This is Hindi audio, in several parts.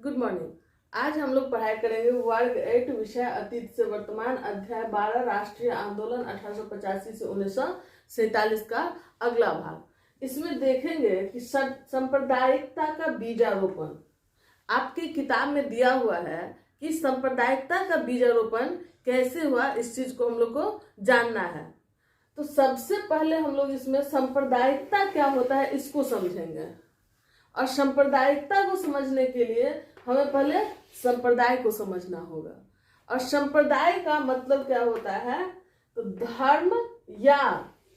Good morning. आज हम लोग पढ़ाई करेंगे वर्ग 8 विषय अतीत से वर्तमान अध्याय 12 राष्ट्रीय आंदोलन 1885 से 1947 का अगला भाग। इसमें देखेंगे कि सांप्रदायिकता का बीजारोपण आपकी किताब में दिया हुआ है कि सांप्रदायिकता का बीजारोपण कैसे हुआ, इस चीज को हम लोग को जानना है। तो सबसे पहले हम लोग इसमें सांप्रदायिकता क्या होता है इसको समझेंगे, और सांप्रदायिकता को समझने के लिए हमें पहले संप्रदाय को समझना होगा। और संप्रदाय का मतलब क्या होता है, तो धर्म या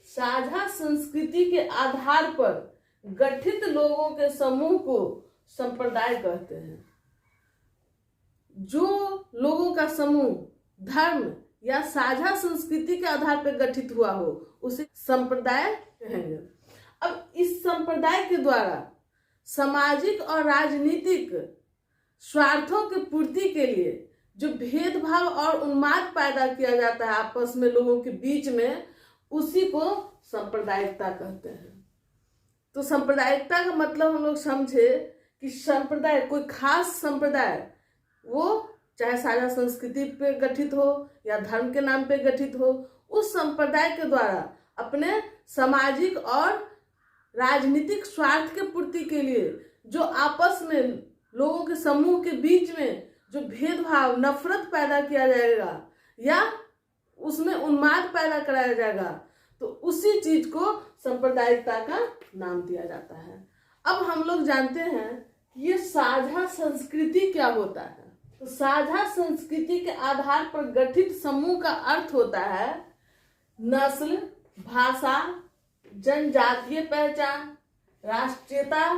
साझा संस्कृति के आधार पर गठित लोगों के समूह को संप्रदाय कहते हैं। जो लोगों का समूह धर्म या साझा संस्कृति के आधार पर गठित हुआ हो उसे संप्रदाय कहेंगे। अब इस संप्रदाय के द्वारा सामाजिक और राजनीतिक स्वार्थों की पूर्ति के लिए जो भेदभाव और उन्माद पैदा किया जाता है आपस में लोगों के बीच में, उसी को सांप्रदायिकता कहते हैं। तो सांप्रदायिकता का मतलब हम लोग समझे कि संप्रदाय, कोई खास संप्रदाय, वो चाहे साझा संस्कृति पे गठित हो या धर्म के नाम पे गठित हो, उस संप्रदाय के द्वारा अपने सामाजिक और राजनीतिक स्वार्थ के पूर्ति के लिए जो आपस में लोगों के समूह के बीच में जो भेदभाव नफरत पैदा किया जाएगा या उसमें उन्माद पैदा कराया जाएगा, तो उसी चीज को सांप्रदायिकता का नाम दिया जाता है। अब हम लोग जानते हैं कि ये साझा संस्कृति क्या होता है। तो साझा संस्कृति के आधार पर गठित समूह का अर्थ होता है नस्ल, भाषा, जनजातीय पहचान, राष्ट्रीयता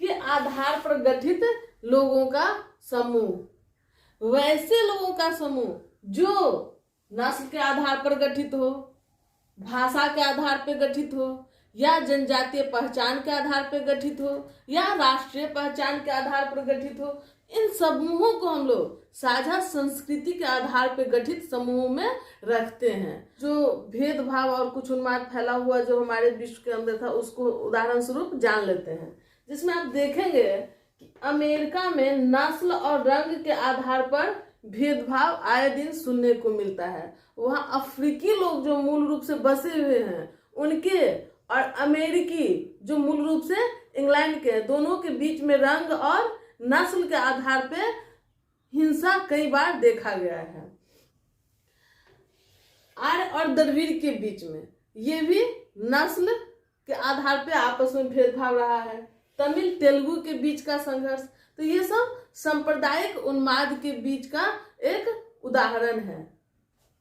के आधार पर गठित लोगों का समूह। वैसे लोगों का समूह जो नस्ल के आधार पर गठित हो, भाषा के आधार पर गठित हो, या जनजातीय पहचान के आधार पर गठित हो, या राष्ट्रीय पहचान के आधार पर गठित हो, इन समूहों को हम लोग साझा संस्कृति के आधार पर गठित समूह में रखते हैं। जो भेदभाव और कुछ उन्माद फैला हुआ जो हमारे विश्व के अंदर था उसको उदाहरण स्वरूप जान लेते हैं, जिसमें आप देखेंगे कि अमेरिका में नस्ल और रंग के आधार पर भेदभाव आए दिन सुनने को मिलता है। वहाँ अफ्रीकी लोग जो मूल रूप से बसे हुए हैं उनके और अमेरिकी जो मूल रूप से इंग्लैंड के, दोनों के बीच में रंग और नस्ल के आधार पर हिंसा कई बार देखा गया है। आर्य और द्रविड़ के बीच में ये भी नस्ल के आधार पर आपस में भेदभाव रहा है। तमिल तेलुगु के बीच का संघर्ष, तो ये सब सांप्रदायिक उन्माद के बीच का एक उदाहरण है।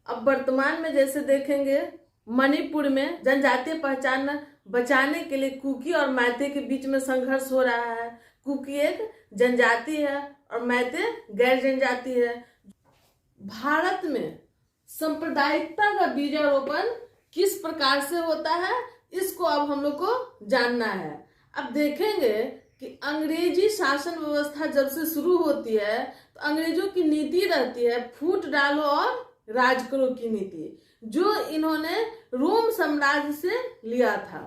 अब वर्तमान में जैसे देखेंगे मणिपुर में जनजातीय पहचान बचाने के लिए कुकी और मैते के बीच में संघर्ष हो रहा है। कुकी एक जनजाति है और मैते गैर जनजाति है। भारत में सांप्रदायिकता का बीजारोपण किस प्रकार से होता है इसको अब हम लोग को जानना है। अब देखेंगे कि अंग्रेजी शासन व्यवस्था जब से शुरू होती है तो अंग्रेजों की नीति रहती है फूट डालो और राज करो की नीति, जो इन्होंने रोम साम्राज्य से लिया था।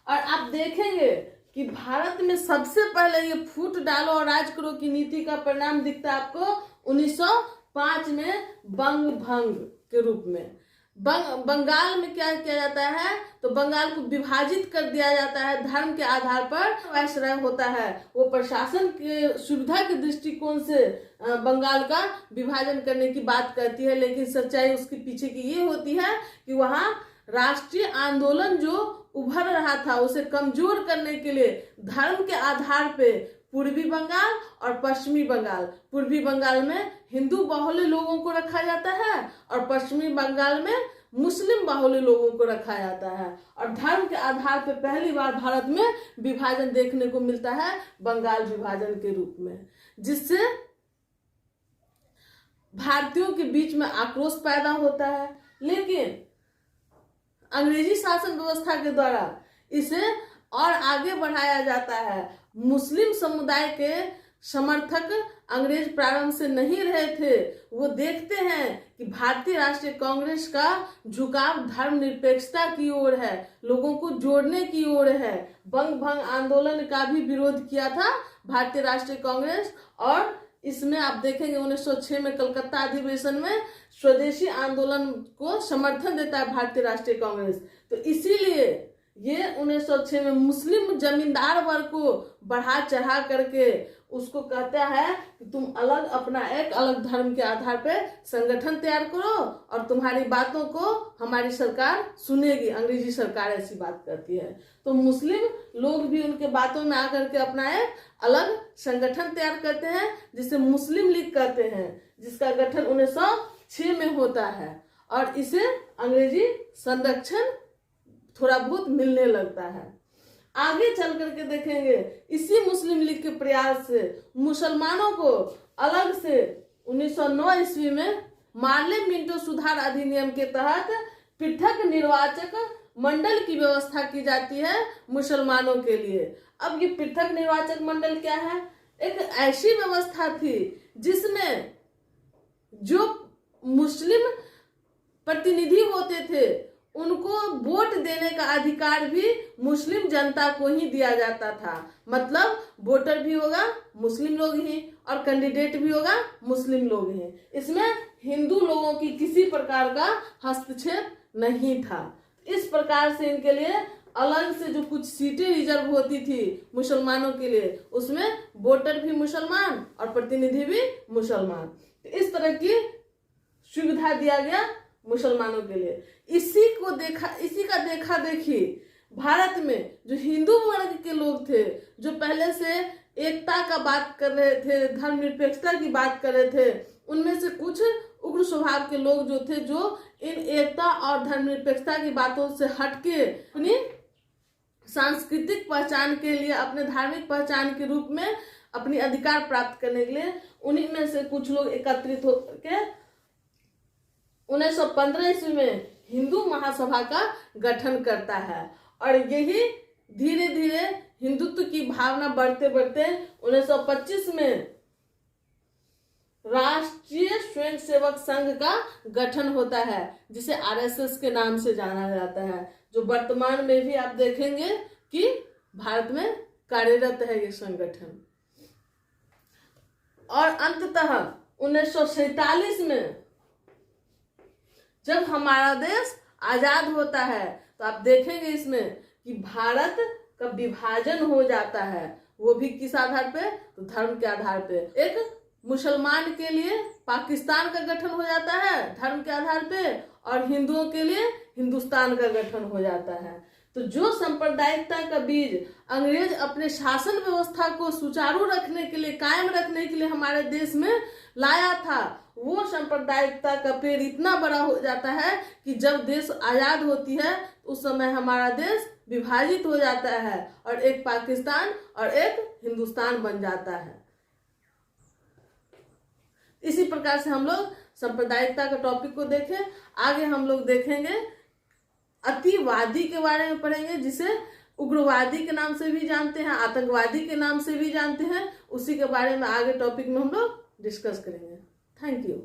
और आप देखेंगे कि भारत में सबसे पहले ये फूट डालो और राज करो की नीति का परिणाम दिखता है आपको 1905 में बंग भंग के रूप में। बंगाल में क्या किया जाता है, तो बंगाल को विभाजित कर दिया जाता है धर्म के आधार पर। वायसराय होता है, वो प्रशासन के सुविधा के दृष्टिकोण से बंगाल का विभाजन करने की बात करती है, लेकिन सच्चाई उसके पीछे की ये होती है कि वहाँ राष्ट्रीय आंदोलन जो उभर रहा था उसे कमजोर करने के लिए धर्म के आधार पे पूर्वी बंगाल और पश्चिमी बंगाल, पूर्वी बंगाल में हिंदू बाहुल्य लोगों को रखा जाता है और पश्चिमी बंगाल में मुस्लिम बाहुल्य लोगों को रखा जाता है। और धर्म के आधार पर पहली बार भारत में विभाजन देखने को मिलता है बंगाल विभाजन के रूप में, जिससे भारतीयों के बीच में आक्रोश पैदा होता है। लेकिन अंग्रेजी शासन व्यवस्था के द्वारा इसे और आगे बढ़ाया जाता है। मुस्लिम समुदाय के समर्थक अंग्रेज प्रारंभ से नहीं रहे थे। वो देखते हैं कि भारतीय राष्ट्रीय कांग्रेस का झुकाव धर्मनिरपेक्षता की ओर है, लोगों को जोड़ने की ओर है। बंग भंग आंदोलन का भी विरोध किया था भारतीय राष्ट्रीय कांग्रेस, और इसमें आप देखेंगे 1906 में कलकत्ता अधिवेशन में स्वदेशी आंदोलन को समर्थन देता है भारतीय राष्ट्रीय कांग्रेस। तो इसीलिए ये 1906 में मुस्लिम जमींदार वर्ग को बढ़ा चढ़ा करके उसको कहता है कि तुम अलग अपना एक अलग धर्म के आधार पे संगठन तैयार करो और तुम्हारी बातों को हमारी सरकार सुनेगी। अंग्रेजी सरकार ऐसी बात करती है, तो मुस्लिम लोग भी उनके बातों में आकर के अपना एक अलग संगठन तैयार करते हैं जिसे मुस्लिम लीग कहते हैं, जिसका गठन 1906 में होता है, और इसे अंग्रेजी संरक्षण थोड़ा बहुत मिलने लगता है। आगे चल करके देखेंगे इसी मुस्लिम लीग के प्रयास से मुसलमानों को अलग से 1909 ईस्वी में मार्ले मिंटो सुधार अधिनियम के तहत पृथक निर्वाचक मंडल की व्यवस्था की जाती है मुसलमानों के लिए। अब ये पृथक निर्वाचक मंडल क्या है? एक ऐसी व्यवस्था थी जिसमें जो मुस्लिम प्रतिनिधि होते थे उनको वोट देने का अधिकार भी मुस्लिम जनता को ही दिया जाता था। मतलब वोटर भी होगा मुस्लिम लोग ही और कैंडिडेट भी होगा मुस्लिम लोग ही। इसमें हिंदू लोगों की किसी प्रकार का हस्तक्षेप नहीं था। इस प्रकार से इनके लिए अलग से जो कुछ सीटें रिजर्व होती थी मुसलमानों के लिए, उसमें वोटर भी मुसलमान और प्रतिनिधि भी मुसलमान, इस तरह की सुविधा दिया गया मुसलमानों के लिए। इसी का देखा देखी भारत में जो हिंदू वर्ग के लोग थे, जो पहले से एकता का बात कर रहे थे, धर्मनिरपेक्षता की बात कर रहे थे, उनमें से कुछ उग्र स्वभाव के लोग जो थे, जो इन एकता और धर्मनिरपेक्षता की बातों से हटके अपनी सांस्कृतिक पहचान के लिए, अपने धार्मिक पहचान के रूप में अपनी अधिकार प्राप्त करने के लिए, उन्हीं में से कुछ लोग एकत्रित होकर 1915 ईस्वी में हिंदू महासभा का गठन करता है। और यही धीरे धीरे हिंदुत्व की भावना बढ़ते बढ़ते 1925 में राष्ट्रीय स्वयंसेवक संघ का गठन होता है, जिसे आरएसएस के नाम से जाना जाता है, जो वर्तमान में भी आप देखेंगे कि भारत में कार्यरत है ये संगठन। और अंततः 1947 में जब हमारा देश आजाद होता है, तो आप देखेंगे इसमें कि भारत का विभाजन हो जाता है। वो भी किस आधार पे? तो धर्म के आधार पे। एक मुसलमान के लिए पाकिस्तान का गठन हो जाता है धर्म के आधार पे, और हिंदुओं के लिए हिंदुस्तान का गठन हो जाता है। तो जो सांप्रदायिकता का बीज अंग्रेज अपने शासन व्यवस्था को सुचारू रखने के लिए, कायम रखने के लिए हमारे देश में लाया था, वो सांप्रदायिकता का पेड़ इतना बड़ा हो जाता है कि जब देश आजाद होती है उस समय हमारा देश विभाजित हो जाता है और एक पाकिस्तान और एक हिंदुस्तान बन जाता है। इसी प्रकार से हम लोग सांप्रदायिकता का टॉपिक को देखें। आगे हम लोग देखेंगे अतिवादी के बारे में पढ़ेंगे, जिसे उग्रवादी के नाम से भी जानते हैं, आतंकवादी के नाम से भी जानते हैं। उसी के बारे में आगे टॉपिक में हम लोग डिस्कस करेंगे। Thank you.